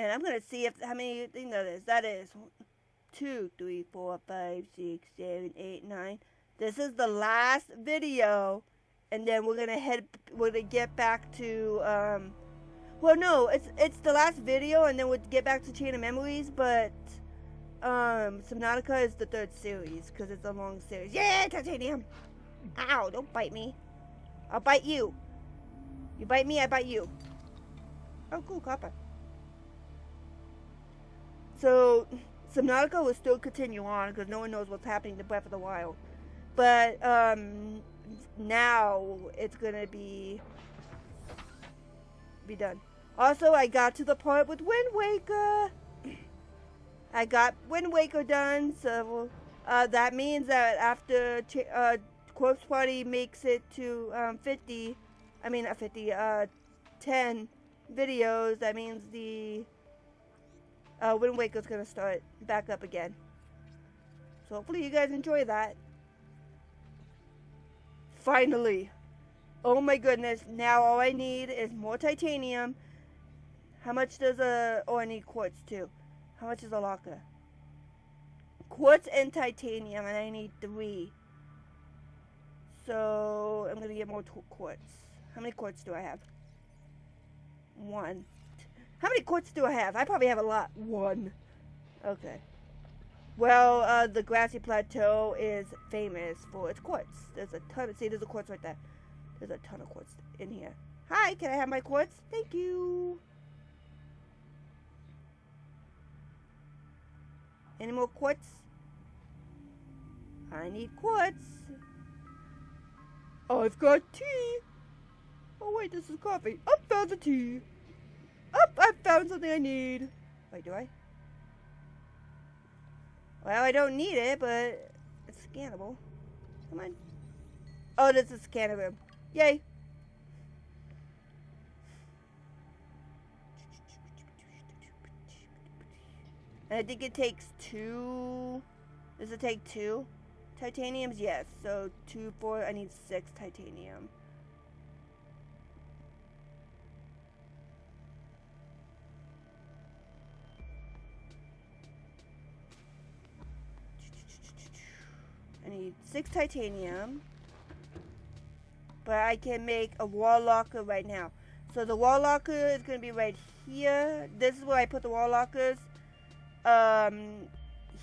And I'm gonna see if how many things that is. That is 2, 3, 4, 5, 6, 7, 8, 9. This is the last video, and then we're gonna get back to well, no, it's the last video, and then we'll get back to Chain of Memories, but Subnautica is the third series because it's a long series. Yeah, titanium. Ow! Don't bite me. I'll bite you. You bite me, I bite you. Oh, cool, copper. So, Subnautica will still continue on because no one knows what's happening to Breath of the Wild. But, now it's gonna be done. Also, I got to the part with Wind Waker. I got Wind Waker done, so, that means that after, Corpse Party makes it to, 10 videos, that means the Wind Waker's gonna start back up again. So hopefully you guys enjoy that. Finally. Oh my goodness. Now all I need is more titanium. How much does oh, I need quartz too. How much is a locker? Quartz and titanium, and I need 3. So I'm gonna get more quartz. How many quartz do I have? 1. How many quartz do I have? I probably have a lot. 1. Okay. Well, the grassy plateau is famous for its quartz. There's a ton of, see, there's a quartz right there. There's a ton of quartz in here. Hi, can I have my quartz? Thank you. Any more quartz? I need quartz. I've got tea. Oh wait, this is coffee. I found the tea. I found something I need. Wait, do I? Well, I don't need it, but it's scannable. Come on. Oh, this is scannable. Yay. And I think it takes 2. Does it take 2 titaniums? Yes. So 2, 4. I need 6 titanium. I need 6 titanium. But I can make a wall locker right now. So the wall locker is going to be right here. This is where I put the wall lockers.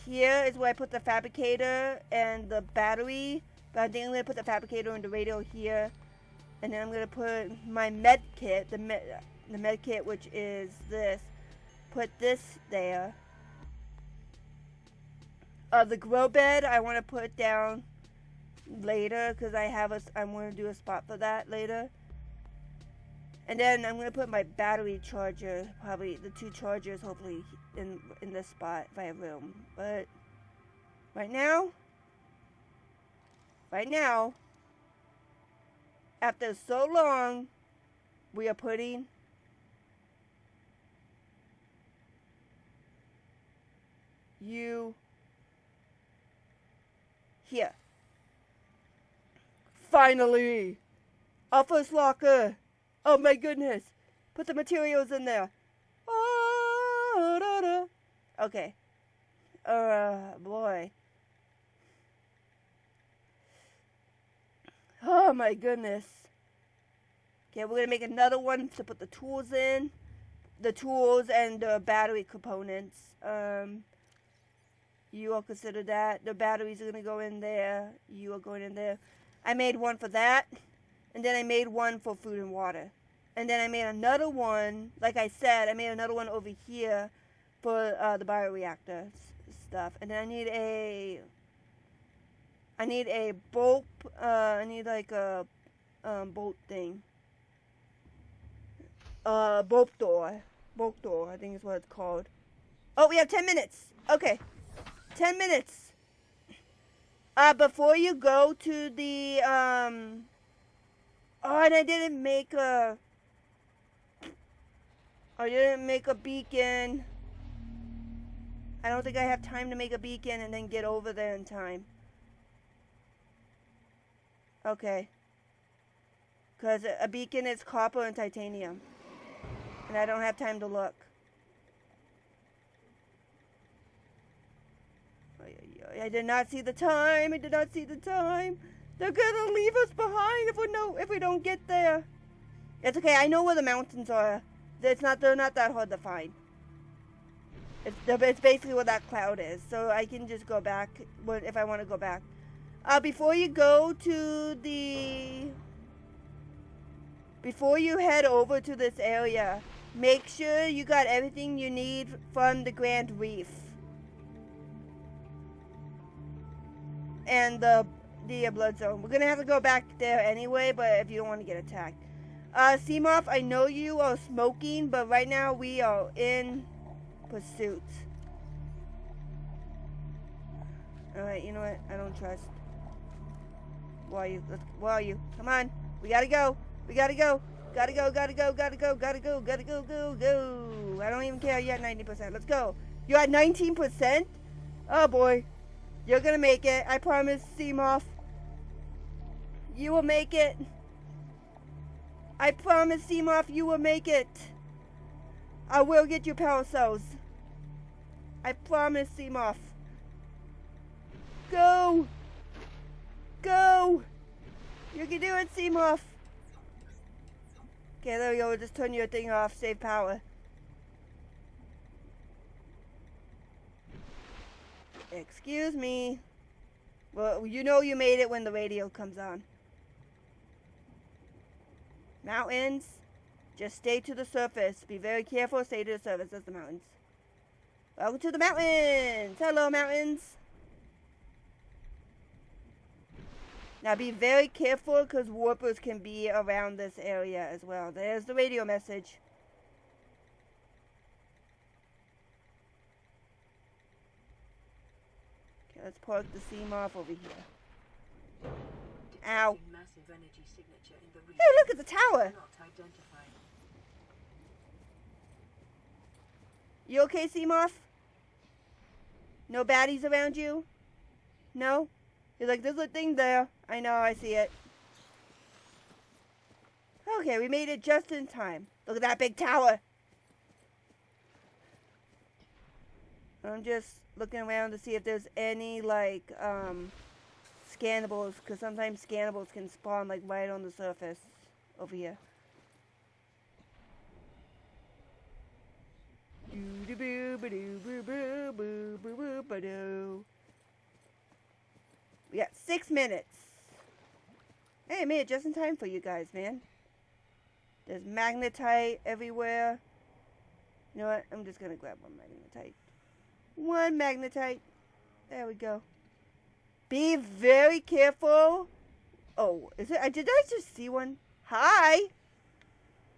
Here is where I put the fabricator and the battery. But I think I'm going to put the fabricator and the radio here. And then I'm going to put my med kit, the med kit, which is this. Put this there. The grow bed I want to put down later because I'm going to do a spot for that later. And then I'm going to put my battery charger, probably the 2 chargers, hopefully in this spot if I have room. But right now, after so long, we are putting you here. Finally! Our first locker! Oh my goodness! Put the materials in there. Okay. Boy. Oh my goodness. Okay, we're gonna make another one to put the tools in. The tools and the battery components. You all consider that. The batteries are gonna go in there. You are going in there. I made one for that. And then I made one for food and water. And then I made another one, like I said, I made another one over here for the bioreactor stuff. And then I need a bolt, I need like a bolt thing. Bolt door, I think is what it's called. Oh, we have 10 minutes. Okay, 10 minutes. Before you go to the, oh, and I didn't make a beacon. I don't think I have time to make a beacon and then get over there in time. Okay. Because a beacon is copper and titanium. And I don't have time to look. I did not see the time. I did not see the time. They're gonna leave us behind if we don't get there. It's okay. I know where the mountains are. They're not that hard to find. It's basically where that cloud is. So I can just go back if I want to go back. Before you head over to this area, make sure you got everything you need from the Grand Reef. And the blood zone. We're gonna have to go back there anyway, but if you don't want to get attacked. Seamoth, I know you are smoking, but right now we are in pursuit. Alright, you know what? I don't trust. Where are you? Where are you? Come on. We gotta go. We gotta go. Gotta go, gotta go, gotta go, gotta go, gotta go, go. I don't even care. You're at 90%. Let's go. You're at 19%? Oh boy. You're gonna make it. I promise, Seamoth. You will make it. I promise, Seamoth, you will make it. I will get your power cells. I promise, Seamoth. Go! Go! You can do it, Seamoth. Okay, there we go. We'll just turn your thing off. Save power. Excuse me. Well, you know you made it when the radio comes on. Mountains. Just stay to the surface. Be very careful. Stay to the surface. That's the mountains. Welcome to the mountains. Hello, mountains. Now be very careful because warpers can be around this area as well. There's the radio message. Okay, let's park the Seamoth over here. Ow. Hey, look at the tower. You okay, Seamoth? No baddies around you? No? You're like, there's a thing there. I know, I see it. Okay, we made it just in time. Look at that big tower. I'm just looking around to see if there's any, like, scannables. Because sometimes scannables can spawn, like, right on the surface over here. We got 6 minutes. Hey, I made it just in time for you guys, man. There's magnetite everywhere. You know what? I'm just gonna grab one magnetite. One magnetite. There we go. Be very careful. Oh, is it? Did I just see one? Hi.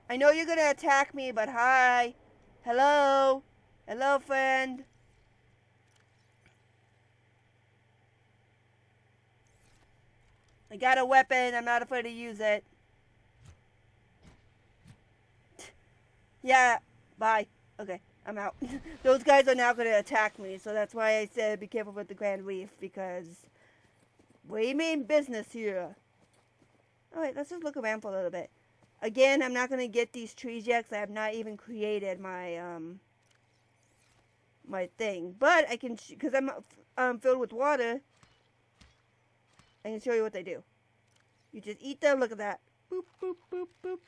I know you're gonna attack me, but hi. Hello. Hello, friend. I got a weapon. I'm not afraid to use it. Yeah. Bye. Okay. I'm out. Those guys are now going to attack me. So that's why I said be careful with the Grand Reef. Because we mean business here. Alright. Let's just look around for a little bit. Again, I'm not going to get these trees yet. Because I have not even created my my thing. But I can... Because I'm filled with water. I can show you what they do. You just eat them. Look at that. Boop, boop, boop, boop.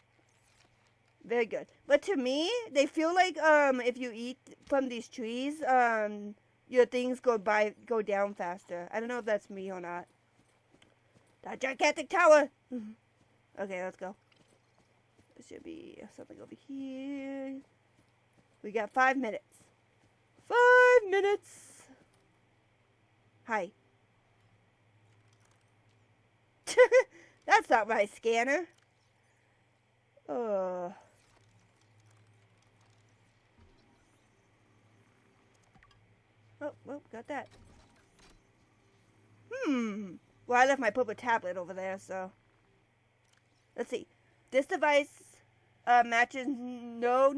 Very good. But to me, they feel like if you eat from these trees, your things go down faster. I don't know if that's me or not. That gigantic tower. Okay, let's go. There should be something over here. We got 5 minutes. 5 minutes. Hi. That's not my scanner. Oh. Well, got that. Well, I left my purple tablet over there, so. Let's see. This device matches no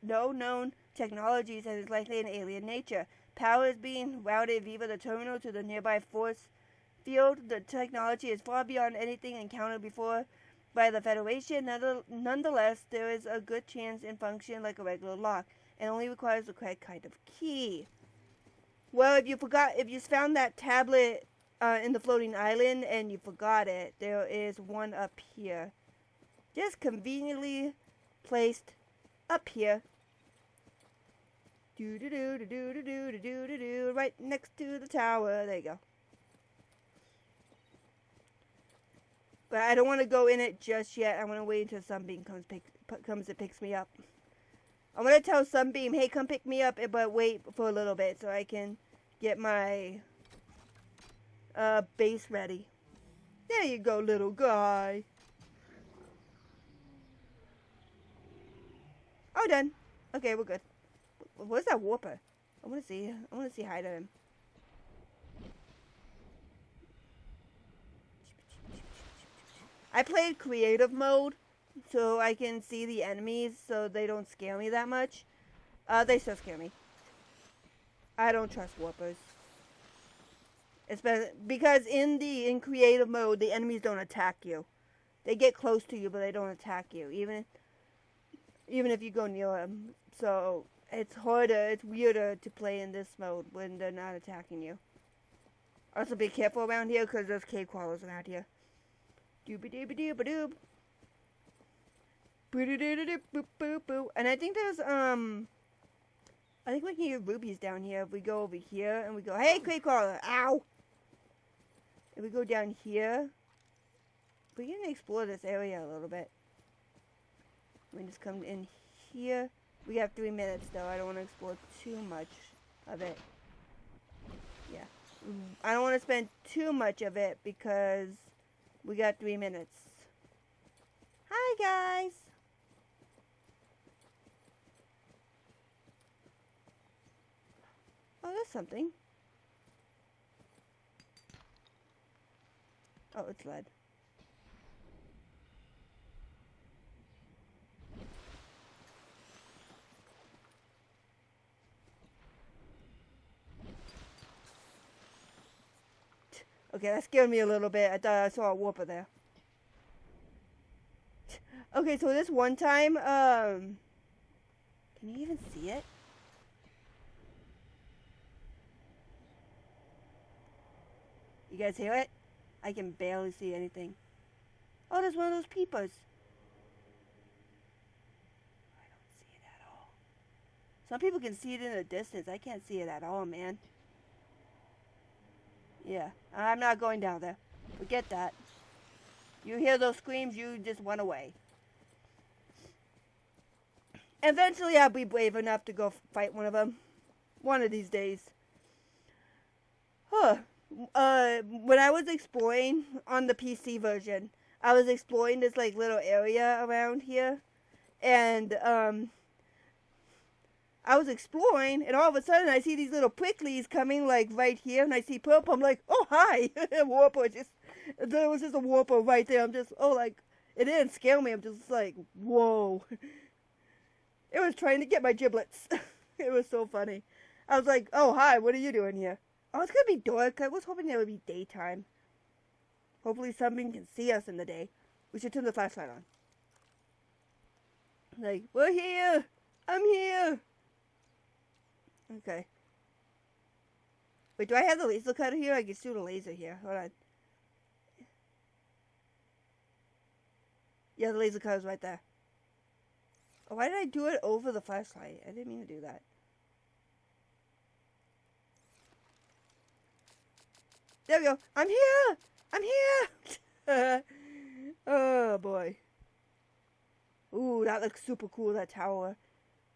known technologies and is likely an alien nature. Power is being routed via the terminal to the nearby force field. The technology is far beyond anything encountered before by the Federation. Nonetheless, there is a good chance it functions like a regular lock and only requires the correct kind of key. Well, if you found that tablet in the floating island and you forgot it, there is one up here. Just conveniently placed up here. Do do do do do do do do do do, right next to the tower. There you go. But I don't want to go in it just yet. I want to wait until Sunbeam comes and picks me up. I'm going to tell Sunbeam, hey, come pick me up, but wait for a little bit so I can get my base ready. There you go, little guy. Oh, done. Okay, we're good. Where's that warper? I want to see hi to him. I played creative mode so I can see the enemies so they don't scare me that much. They still scare me. I don't trust warpers. Especially because in creative mode the enemies don't attack you. They get close to you but they don't attack you even if you go near them. So it's weirder to play in this mode when they're not attacking you. Also be careful around here because there's cave crawlers around here. Dooba-dooba-dooba-doob. Boo-doo-doo-doo-boop-boop-boo. And I think there's, I think we can get rubies down here if we go over here and we go, hey, cave crawler, ow! If we go down here, we can explore this area a little bit. We just come in here. We have 3 minutes though. I don't want to explore too much of it. Yeah. I don't want to spend too much of it because we got 3 minutes. Hi, guys. Oh, there's something. Oh, it's lead. Okay, that scared me a little bit. I thought I saw a warper there. Okay, so this one time, can you even see it? You guys hear it? I can barely see anything. Oh, there's one of those peepers. I don't see it at all. Some people can see it in the distance. I can't see it at all, man. Yeah, I'm not going down there. Forget that. You hear those screams, you just run away. Eventually, I'll be brave enough to go fight one of them. One of these days. Huh. When I was exploring on the PC version, I was exploring this like little area around here. And, I was exploring, and all of a sudden I see these little pricklies coming, like, right here, and I see purple. I'm like, oh, hi! Warper, there was just a warper right there. I'm just, oh, like, it didn't scare me. I'm just like, whoa. It was trying to get my giblets. It was so funny. I was like, oh, hi, what are you doing here? Oh, it's gonna be dark. I was hoping it would be daytime. Hopefully something can see us in the day. We should turn the flashlight on. Like, we're here! I'm here! Okay. Wait, do I have the laser cutter here? I can shoot a laser here. Hold on. Yeah, the laser cutter's right there. Oh, why did I do it over the flashlight? I didn't mean to do that. There we go. I'm here! I'm here! Oh, boy. Ooh, that looks super cool, that tower.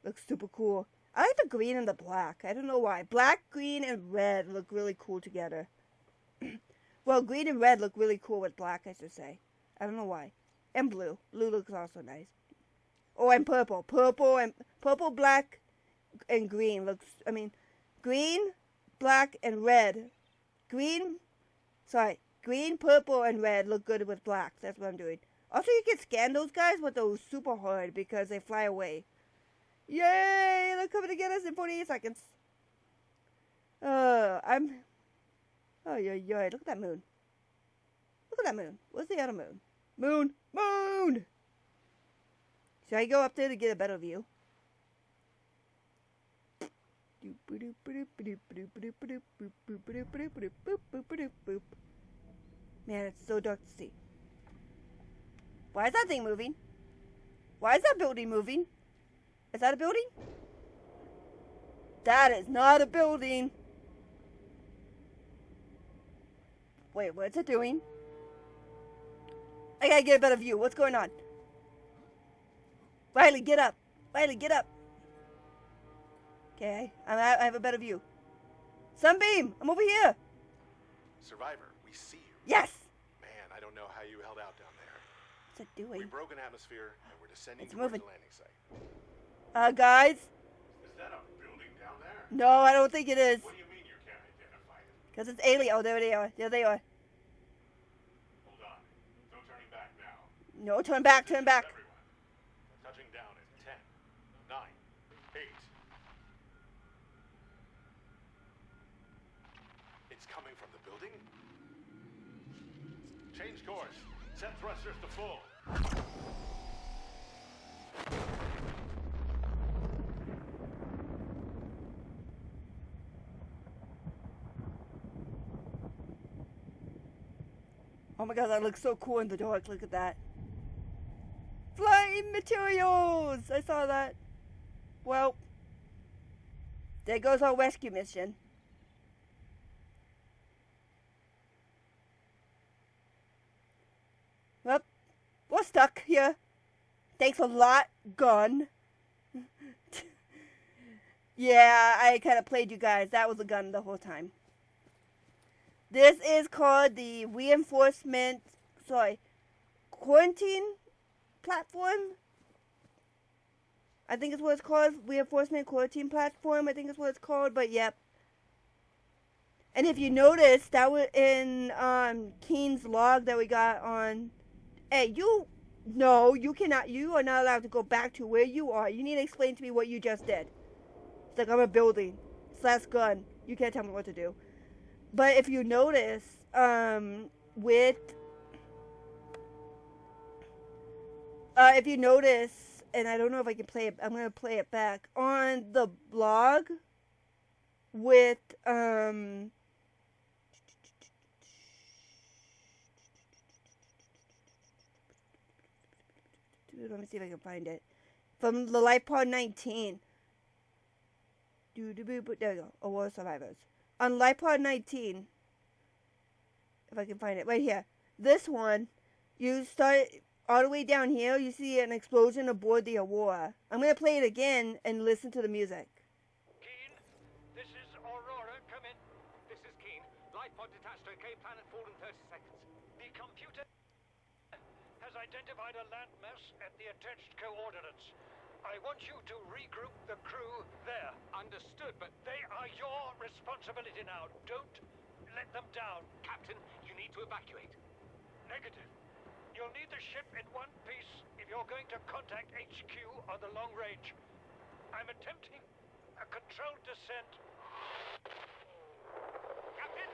Looks super cool. I like the green and the black. I don't know why. Black, green, and red look really cool together. Well, green and red look really cool with black, I should say. I don't know why. And blue. Blue looks also nice. Oh, and purple. Purple, black, and green looks... I mean, green, black, and red. Green, purple, and red look good with black. That's what I'm doing. Also, you can scan those guys, but they're super hard because they fly away. Yay! They're coming to get us in 48 seconds. Oh, yeah. Look at that moon. Look at that moon. Where's the other moon? Moon! Should I go up there to get a better view? Man, it's so dark to see. Why is that thing moving? Why is that building moving? Is that a building? That is not a building. Wait, what's it doing? I gotta get a better view. What's going on? Riley, get up. Riley, get up. Okay, I have a better view. Sunbeam, I'm over here. Survivor, we see you. Yes. Man, I don't know how you held out down there. What's it doing? We broke an atmosphere and we're descending It's towards moving. the landing site. Guys? Is that a building down there? No, I don't think it is. What do you mean you can't identify it? Because it's alien. Oh, there they are. There they are. Hold on. No turning back now. No, turn back, turn back. Everyone. Touching down at 10, 9, 8. It's coming from the building? Change course. Set thrusters to full. Oh my god, that looks so cool in the dark. Look at that. Flying materials! I saw that. Well, there goes our rescue mission. Well, we're stuck here. Thanks a lot, gun. Yeah, I kind of played you guys. That was a gun the whole time. This is called the quarantine platform. I think it's what it's called. Reinforcement quarantine platform. I think it's what it's called. But yep. And if you notice, that was in Keen's log that we got on. Hey, you cannot. You are not allowed to go back to where you are. You need to explain to me what you just did. It's like I'm a building / gun. You can't tell me what to do. But if you notice, if you notice, and I don't know if I can play it, I'm going to play it back, on the blog with, let me see if I can find it, from the Life Pod 19, there we go, Award Survivors. On LifePod 19, if I can find it, right here. This one, you start all the way down here, you see an explosion aboard the Aurora. I'm going to play it again and listen to the music. Keen, this is Aurora, come in. This is Keen. LifePod detached, okay, planet fall in 30 seconds. The computer has identified a landmass at the attached coordinates. I want you to regroup the crew there. Understood, but they are your responsibility now. Don't let them down. Captain, you need to evacuate. Negative. You'll need the ship in one piece if you're going to contact HQ on the long range. I'm attempting a controlled descent. Captain?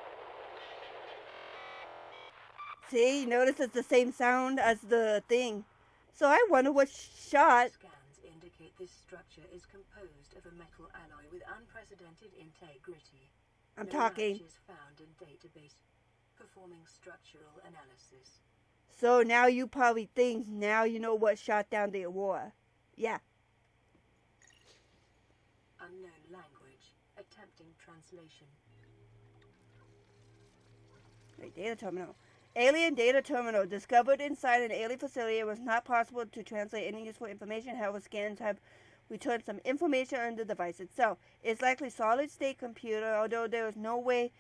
See, notice it's the same sound as the thing. So I wonder what shot. Scans indicate this structure is composed of a metal alloy with unprecedented integrity. I'm no talking. matches found in database. Performing structural analysis. So now you probably think now you know what shot down the Aurora. Yeah. Unknown language. Attempting translation. Wait, data terminal. Alien data terminal discovered inside an alien facility. It was not possible to translate any useful information. However, scans have returned some information on the device itself. It's likely solid-state computer, although there is no way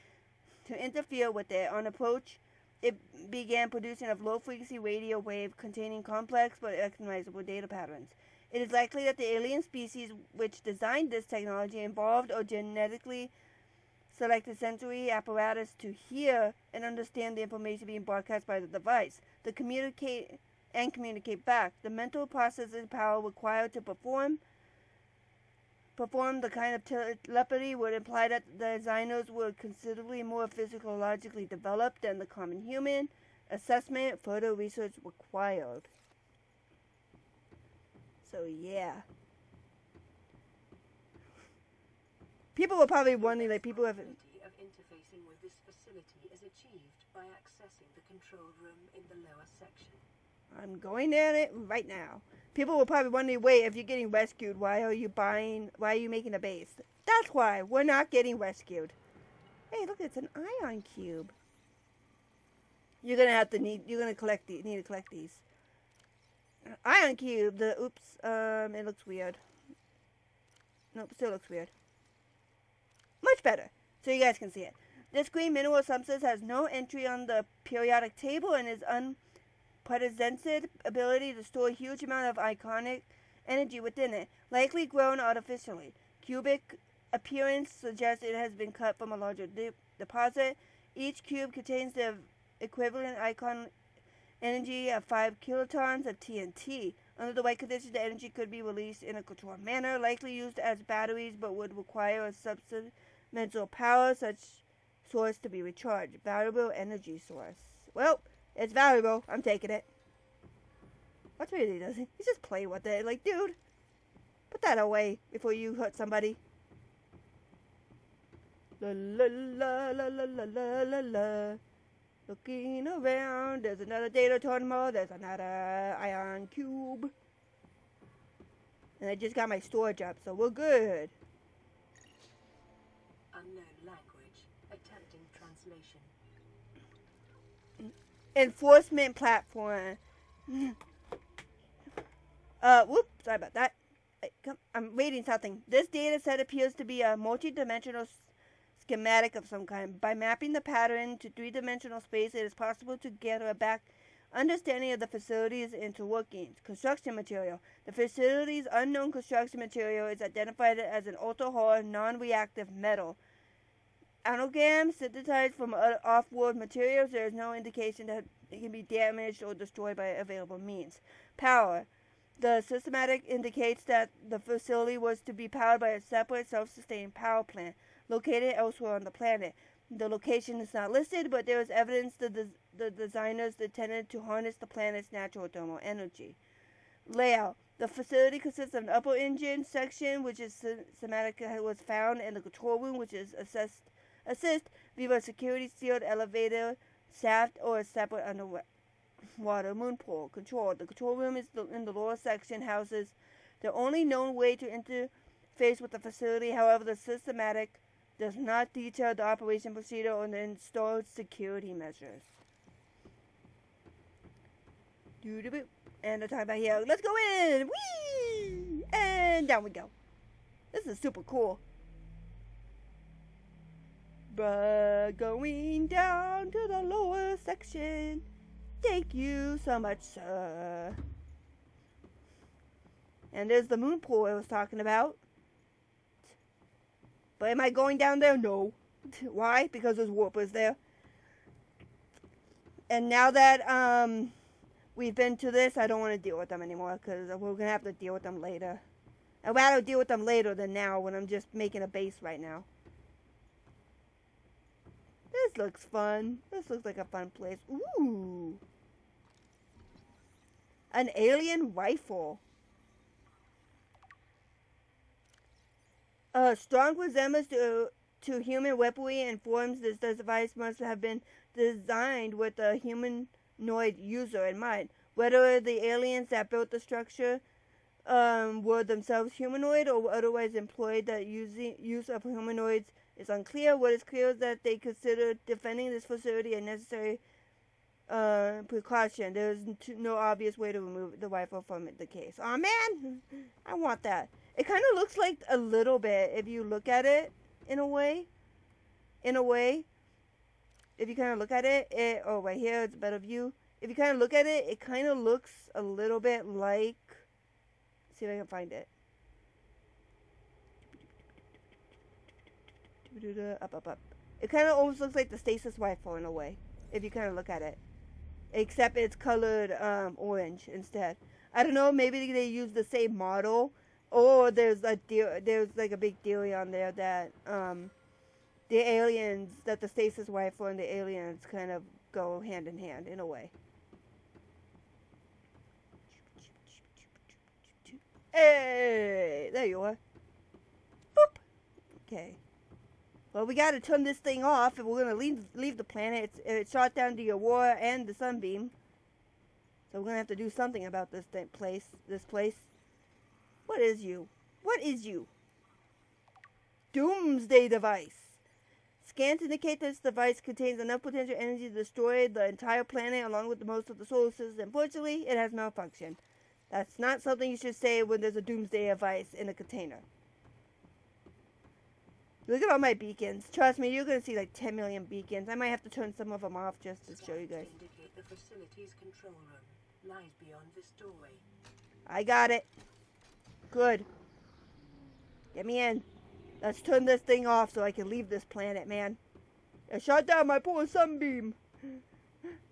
to interfere with it. On approach, it began producing a low-frequency radio wave containing complex but recognizable data patterns. It is likely that the alien species which designed this technology evolved or genetically selected sensory apparatus to hear and understand the information being broadcast by the device, to communicate back. The mental processing power required to perform the kind of telepathy would imply that the designers were considerably more physiologically developed than the common human. Assessment, further research required. So yeah. People were probably wondering, like, people have... The of interfacing with this facility is achieved by accessing the control room in the lower section. I'm going in it right now. People will probably wondering, wait, if you're getting rescued, why are you making a base? That's why. We're not getting rescued. Hey, look, it's an ion cube. You're gonna need to collect these. Ion cube, it looks weird. Nope, still looks weird. Much better, so you guys can see it. This green mineral substance has no entry on the periodic table and is unprecedented ability to store a huge amount of iconic energy within it, likely grown artificially. Cubic appearance suggests it has been cut from a larger deposit. Each cube contains the equivalent icon energy of 5 kilotons of TNT. Under the right conditions, the energy could be released in a controlled manner, likely used as batteries, but would require a supplemental power such source to be recharged. Valuable energy source. Well, it's valuable. I'm taking it. Watch what he does. He's just playing with it. Like, dude, put that away before you hurt somebody. La la la la la la la la la. Looking around, there's another data terminal, there's another ion cube. And I just got my storage up, so we're good. Unknown language. Attempting translation. Enforcement platform. Whoops, sorry about that. I'm reading something. This data set appears to be a multi-dimensional schematic of some kind. By mapping the pattern to three-dimensional space, it is possible to get a back understanding of the facility's inner workings. Construction material. The facility's unknown construction material is identified as an ultra-hard, non-reactive metal. Amalgam synthesized from off-world materials. There is no indication that it can be damaged or destroyed by available means. Power. The systematic indicates that the facility was to be powered by a separate self-sustained power plant located elsewhere on the planet. The location is not listed, but there is evidence that the designers intended to harness the planet's natural thermal energy. Layout. The facility consists of an upper engine section, which is systematic was found, and the control room, which is assist via a security sealed elevator, shaft, or a separate underwater moon pool. Control. The control room is in the lower section, houses the only known way to interface with the facility. However, the systematic does not detail the operation procedure or the installed security measures. And the time back here. Let's go in! Whee! And down we go. This is super cool. But going down to the lower section. Thank you so much, sir. And there's the moon pool I was talking about. But am I going down there? No. Why? Because there's warpers there. And now that we've been to this, I don't want to deal with them anymore, because we're going to have to deal with them later. I'd rather deal with them later than now, when I'm just making a base right now. This looks fun. This looks like a fun place. Ooh. An alien rifle. Strong resemblance to human weaponry informs this device must have been designed with a humanoid user in mind. Whether the aliens that built the structure were themselves humanoid or otherwise employed, that use of humanoids is unclear. What is clear is that they considered defending this facility a necessary precaution. There is no obvious way to remove the rifle from the case. Aw, man! I want that. It kind of looks like a little bit, if you look at it, in a way. If you kind of look at it, oh, right here, it's a better view. If you kind of look at it, it kind of looks a little bit like, let's see if I can find it. Up. It kind of almost looks like the stasis rifle in a way, if you kind of look at it. Except it's colored orange instead. I don't know, maybe they use the same model. Or there's like a big theory on there that the aliens, that the stasis rifle and the aliens kind of go hand in hand in a way. Hey, there you are. Boop. Okay. Well, we gotta turn this thing off if we're gonna leave the planet. It's shot down the aurora and the sunbeam. So we're gonna have to do something about this place. What is you? What is you? Doomsday device. Scans indicate this device contains enough potential energy to destroy the entire planet along with most of the solar system. Unfortunately, it has malfunctioned. That's not something you should say when there's a doomsday device in a container. Look at all my beacons. Trust me, you're going to see like 10 million beacons. I might have to turn some of them off just to show you guys. Indicate the facility's control room lies beyond this doorway. I got it. Good. Get me in. Let's turn this thing off so I can leave this planet, man. I shot down my poor sunbeam.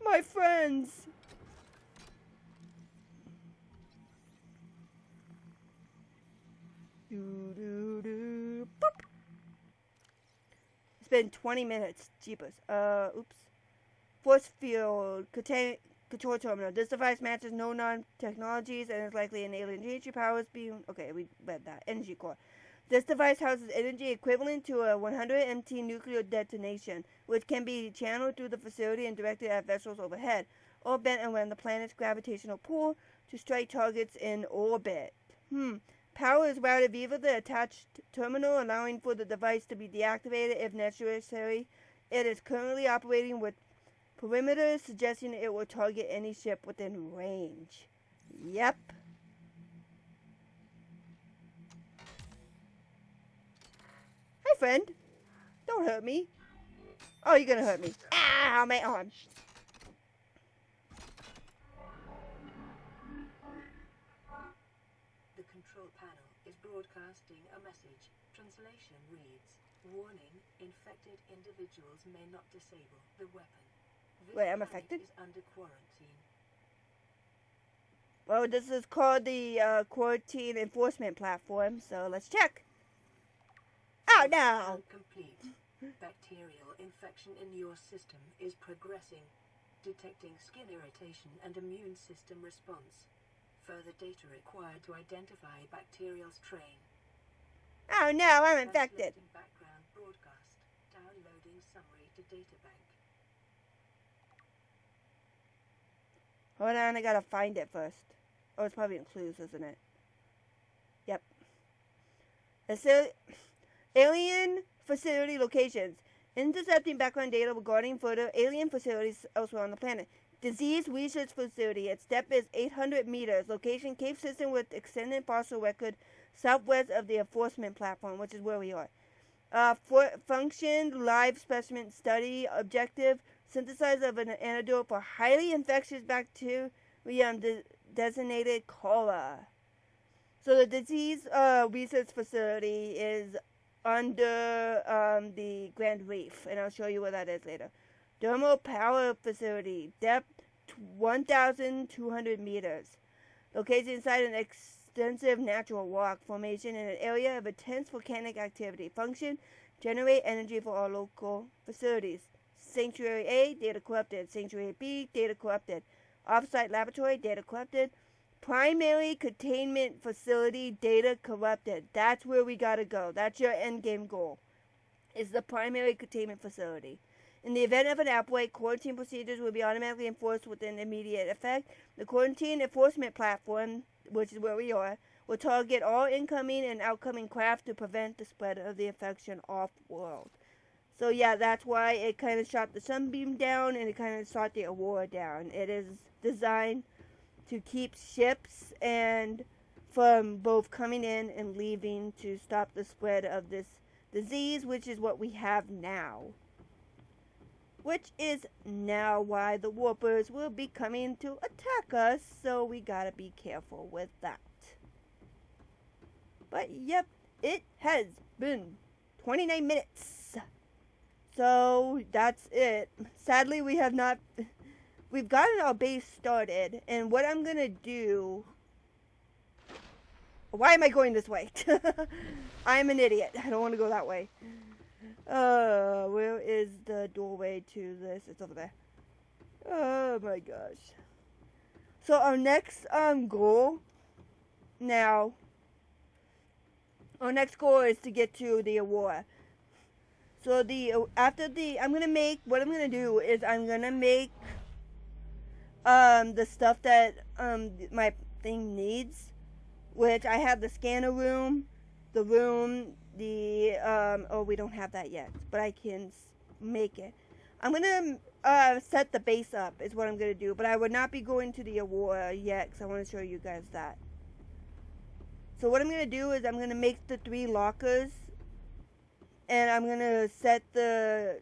My friends. Boop. It's been 20 minutes. Jeepers. Oops. Force field control terminal. This device matches no non-technologies and is likely an alien energy powers being... Okay, we read that. Energy core. This device houses energy equivalent to a 100 MT nuclear detonation, which can be channeled through the facility and directed at vessels overhead, or bent around the planet's gravitational pull to strike targets in orbit. Power is routed via the attached terminal, allowing for the device to be deactivated if necessary. It is currently operating with perimeters, suggesting it will target any ship within range. Yep. Hi, friend. Don't hurt me. Oh, you're gonna hurt me. Ow, my arm. The control panel is broadcasting a message. Translation reads, "Warning, infected individuals may not disable the weapon. This Wait, I'm planet affected? is under quarantine." Well, this is called the quarantine enforcement platform, so let's check. Oh, no. Complete. Bacterial infection in your system is progressing, detecting skin irritation and immune system response. Further data required to identify bacterial strain. Oh, no, I'm infected. Translating background broadcast. Downloading summary to databank. Hold on, I gotta find it first. Oh, it's probably in clues, isn't it? Yep. Alien facility locations. Intercepting background data regarding further alien facilities elsewhere on the planet. Disease research facility. Its depth is 800 meters. Location, cave system with extended fossil record southwest of the enforcement platform, which is where we are. Function, live specimen study. Objective, synthesis of an antidote for highly infectious bacteria designated cholera. So the disease research facility is under the Grand Reef, and I'll show you where that is later. Thermal power facility, depth 1,200 meters. Located inside an extensive natural rock formation in an area of intense volcanic activity. Function, generate energy for all local facilities. Sanctuary A, data corrupted. Sanctuary B, data corrupted. Offsite laboratory, data corrupted. Primary containment facility, data corrupted. That's where we gotta go. That's your end game goal. Is the primary containment facility. In the event of an outbreak, quarantine procedures will be automatically enforced with an immediate effect. The quarantine enforcement platform, which is where we are, will target all incoming and outgoing craft to prevent the spread of the infection off-world. So yeah, that's why it kind of shot the sunbeam down and it kind of shot the aurora down. It is designed to keep ships and from both coming in and leaving to stop the spread of this disease, which is what we have now. Which is now why the warpers will be coming to attack us, so we gotta be careful with that. But yep, it has been 29 minutes. So that's it. Sadly, we have not... We've gotten our base started, and what I'm gonna do... Why am I going this way? I'm an idiot. I don't want to go that way. Where is the doorway to this? It's over there. Oh my gosh. So our next goal now Our next goal is to get to the Aurora. So I'm gonna make, what I'm gonna do is I'm gonna make the stuff that my thing needs, which I have the scanner room, the oh, we don't have that yet, but I can make it. I'm gonna set the base up is what I'm gonna do, but I would not be going to the Aurora yet because I want to show you guys that. So what I'm gonna do is I'm gonna make the 3 lockers, and I'm gonna set the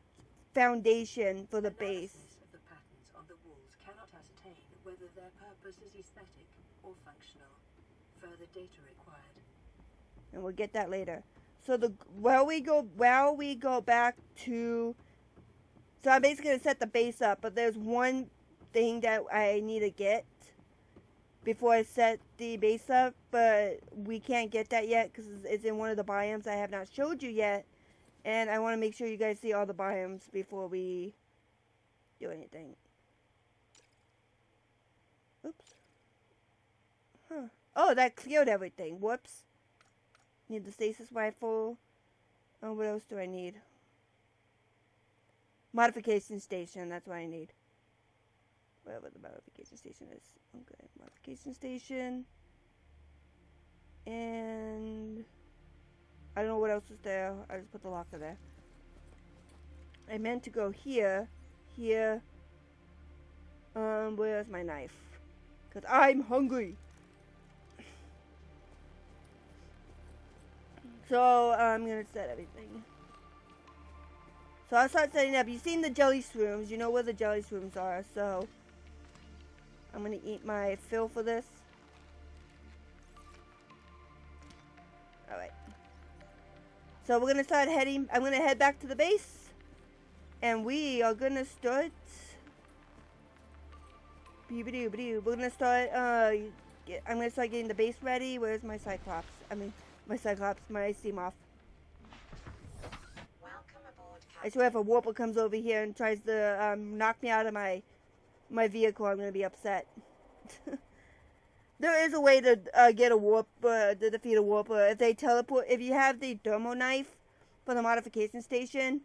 foundation for the base. Analysis of the patterns on the walls cannot ascertain whether their purpose is aesthetic or functional. Further data required. And we'll get that later. So while we go back to, so I'm basically gonna set the base up, but there's one thing that I need to get before I set the base up, but we can't get that yet because it's in one of the biomes I have not showed you yet, and I want to make sure you guys see all the biomes before we do anything. Oops. Huh. Oh, that cleared everything. Whoops. Need the stasis rifle. Oh, what else do I need? Modification station, that's what I need. Whatever the modification station is. Okay, modification station. And I don't know what else is there. I just put the locker there. I meant to go here. Here. Where's my knife? Because I'm hungry. So, I'm going to set everything. So I'll start setting up. You've seen the jelly shrooms. You know where the jelly shrooms are. So I'm going to eat my fill for this. Alright. So we're going to start heading. I'm going to head back to the base. And we are going to start. We're going to start. I'm going to start getting the base ready. Where's my Cyclops? My Seamoth. I swear if a warper comes over here and tries to knock me out of my vehicle, I'm going to be upset. There is a way to get a warper, to defeat a warper. If they teleport, if you have the thermo knife for the modification station,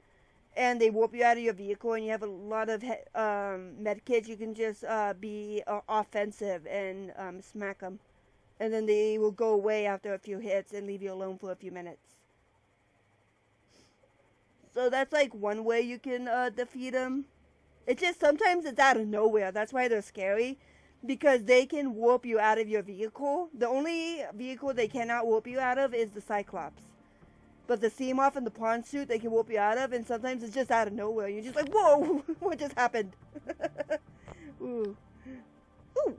and they warp you out of your vehicle and you have a lot of medkits, you can just be offensive and smack them. And then they will go away after a few hits and leave you alone for a few minutes. So that's like one way you can defeat them. It's just sometimes it's out of nowhere. That's why they're scary. Because they can warp you out of your vehicle. The only vehicle they cannot warp you out of is the Cyclops. But the Seamoth and the Pawn Suit they can warp you out of. And sometimes it's just out of nowhere. You're just like, whoa, what just happened? Ooh. Ooh.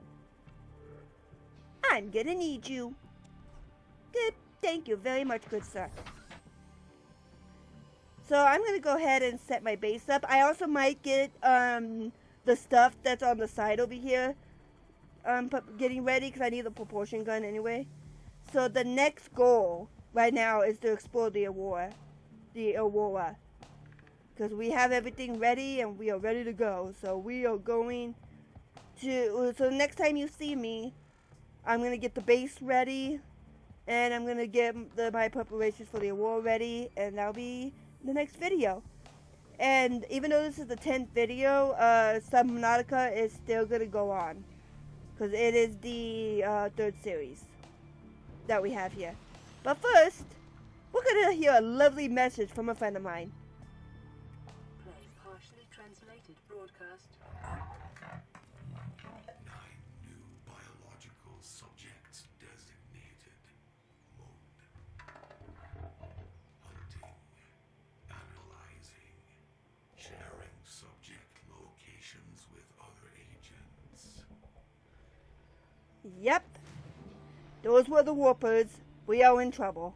I'm gonna need you. Good. Thank you very much, good sir. So I'm gonna go ahead and set my base up. I also might get the stuff that's on the side over here getting ready because I need the propulsion gun anyway. So the next goal right now is to explore the Aurora. Because we have everything ready and we are ready to go. So we are going to, so next time you see me, I'm going to get the base ready, and I'm going to get my preparations for the Aurora ready, and that'll be the next video. And even though this is the 10th video, Subnautica is still going to go on, because it is the 3rd series that we have here. But first, we're going to hear a lovely message from a friend of mine. Play partially translated broadcast. Subjects designated. Mode. Hunting. Analyzing. Sharing subject locations with other agents. Yep. Those were the warpers. We are in trouble.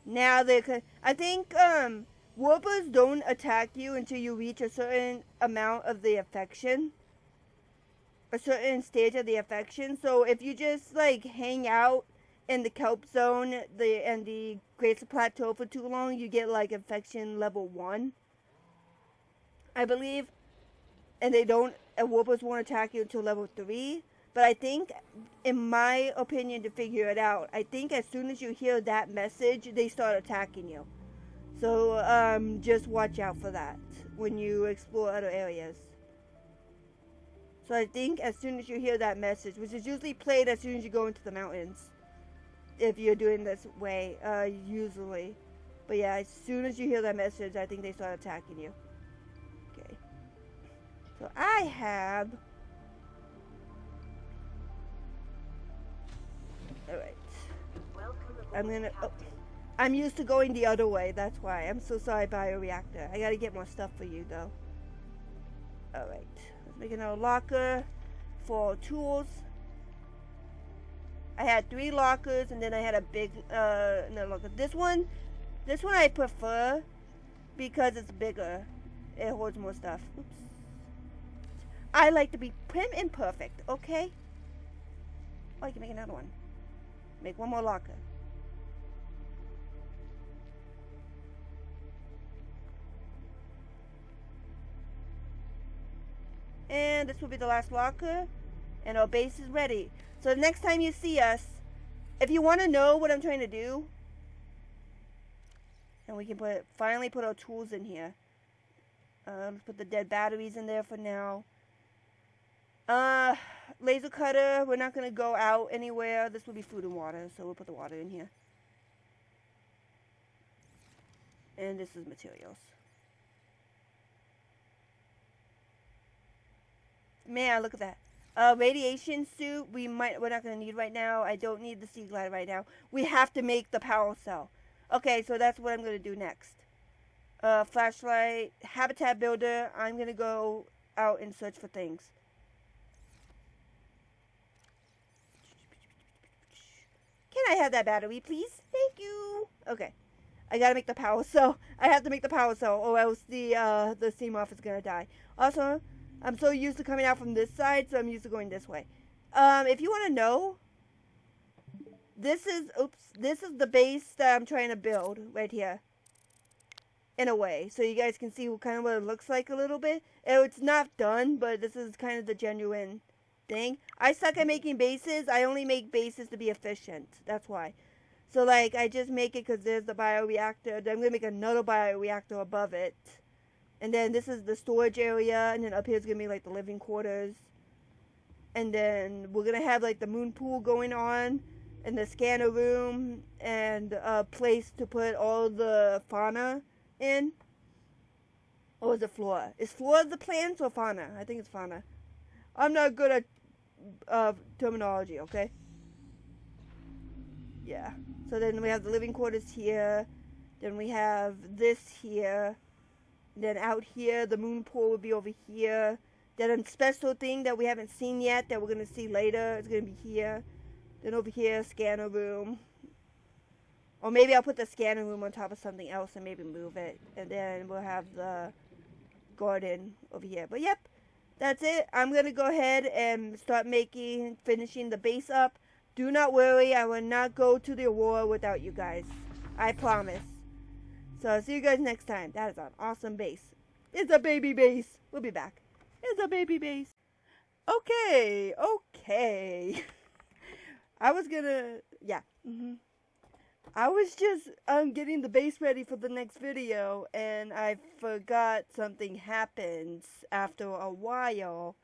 Now I think warpers don't attack you until you reach a certain amount of the affection. A certain stage of the affection. So if you just like hang out in the kelp zone and the Great Plateau for too long, you get like affection level 1, I believe. And warpers won't attack you until level 3. But I think, in my opinion, to figure it out, I think as soon as you hear that message, they start attacking you. So just watch out for that when you explore other areas. So I think as soon as you hear that message, which is usually played as soon as you go into the mountains, if you're doing this way, usually. But yeah, as soon as you hear that message, I think they start attacking you. Okay. So I have... Alright. I'm gonna... Oh, I'm used to going the other way, that's why. I'm so sorry, bioreactor. I gotta get more stuff for you, though. Alright. Let's make another locker for tools. I had 3 lockers, and then I had a big, another locker. This one I prefer because it's bigger. It holds more stuff. Oops. I like to be prim and perfect, okay? Oh, you can make another one. Make one more locker. And this will be the last locker. And our base is ready. So the next time you see us, if you want to know what I'm trying to do, and we can finally put our tools in here. Let's put the dead batteries in there for now. Laser cutter, we're not going to go out anywhere. This will be food and water, so we'll put the water in here. And this is materials. Man, look at that. Radiation suit, we're not going to need right now. I don't need the sea glider right now. We have to make the power cell. Okay, so that's what I'm going to do next. Flashlight, habitat builder. I'm going to go out and search for things. Can I have that battery, please? Thank you. Okay. I gotta make the power cell. I have to make the power cell, or else the steam off is gonna die. Also, I'm so used to coming out from this side, so I'm used to going this way. If you want to know, this is the base that I'm trying to build right here. In a way, so you guys can see kind of what it looks like a little bit. It's not done, but this is kind of the genuine thing. I suck at making bases. I only make bases to be efficient. That's why. So, like, I just make it because there's the bioreactor. Then I'm going to make another bioreactor above it. And then this is the storage area. And then up here is going to be, like, the living quarters. And then we're going to have, like, the moon pool going on. And the scanner room. And a place to put all the fauna in. Or is it flora? Is flora the plants or fauna? I think it's fauna. I'm not good at terminology, okay? Yeah. So then we have the living quarters here. Then we have this here. Then out here, the moon pool will be over here. Then a special thing that we haven't seen yet that we're going to see later is going to be here. Then over here, scanner room. Or maybe I'll put the scanner room on top of something else and maybe move it. And then we'll have the garden over here. But yep, that's it. I'm going to go ahead and start finishing the base up. Do not worry, I will not go to the Aurora without you guys. I promise. So I'll see you guys next time. That is an awesome base. It's a baby base. We'll be back. It's a baby base. Okay. I was gonna, yeah. I was just getting the base ready for the next video, and I forgot something happens after a while.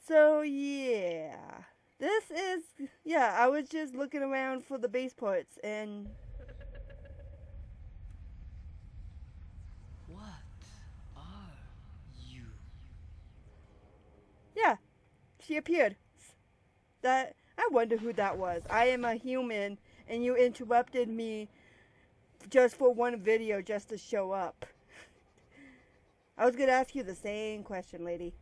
So yeah. I was just looking around for the base parts, and... What are you? Yeah, she appeared. I wonder who that was. I am a human, and you interrupted me just for one video just to show up. I was going to ask you the same question, lady.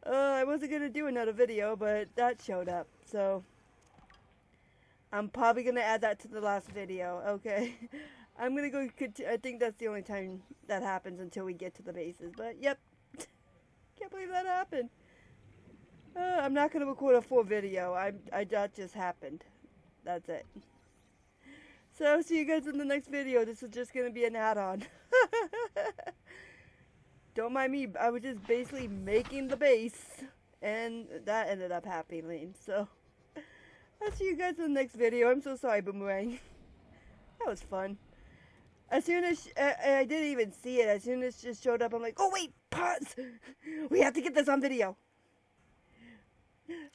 I wasn't going to do another video, but that showed up, so I'm probably going to add that to the last video, okay? I'm going to go, I think that's the only time that happens until we get to the bases, but yep, can't believe that happened. I'm not going to record a full video, that just happened, that's it. So, see you guys in the next video. This is just going to be an add-on. Don't mind me, I was just basically making the base. and that ended up happening. So I'll see you guys in the next video. I'm so sorry, Boomerang. That was fun. As soon as I didn't even see it, as soon as it just showed up, I'm like, oh wait, pause! We have to get this on video.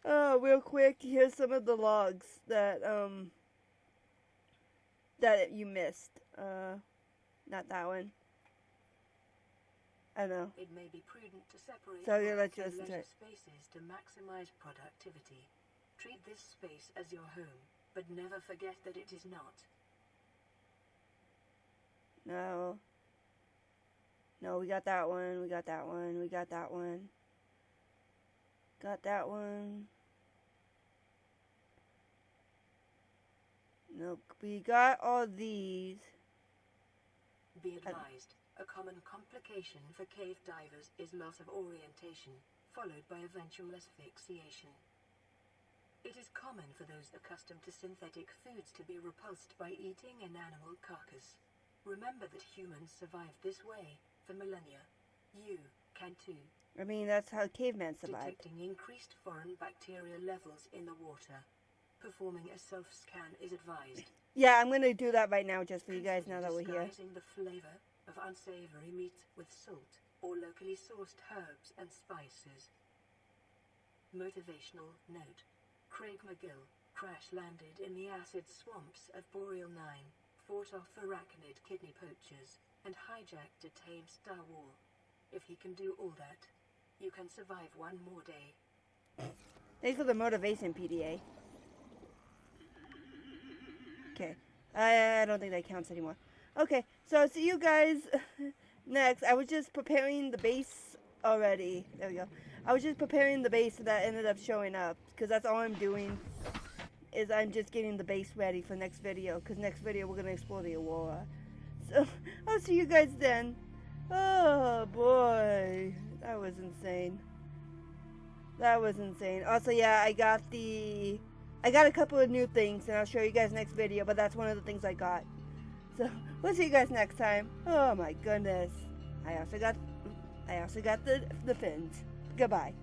Real quick, here's some of the logs that that you missed. Not that one. I don't know. It may be prudent to separate So yeah, let's leisure just spaces to maximize productivity. Treat this space as your home, but never forget that it is not. No. No, we got that one. We got that one. We got that one. Got that one. Nope. We got all these. Be advised, a common complication for cave divers is loss of orientation, followed by eventual asphyxiation. It is common for those accustomed to synthetic foods to be repulsed by eating an animal carcass. Remember that humans survived this way for millennia. You can too. I mean, that's how cavemen survived. Detecting increased foreign bacteria levels in the water. Performing a self-scan is advised. Yeah, I'm gonna do that right now just for you guys now that we're here. Disguising the flavor of unsavory meat with salt or locally sourced herbs and spices. Motivational note. Craig McGill crash-landed in the acid swamps of Boreal 9, fought off arachnid kidney poachers, and hijacked a tame Star War. If he can do all that, you can survive one more day. Thanks for the motivation, PDA. Okay. I don't think that counts anymore. Okay, so I'll see you guys next. I was just preparing the base already. There we go. I was just preparing the base that ended up showing up. Because that's all I'm doing. Is I'm just getting the base ready for next video. Because next video we're going to explore the Aurora. So, I'll see you guys then. Oh, boy. That was insane. That was insane. Also, yeah, I got a couple of new things, and I'll show you guys next video, but that's one of the things I got. So, we'll see you guys next time. Oh my goodness. I also got the fins. Goodbye.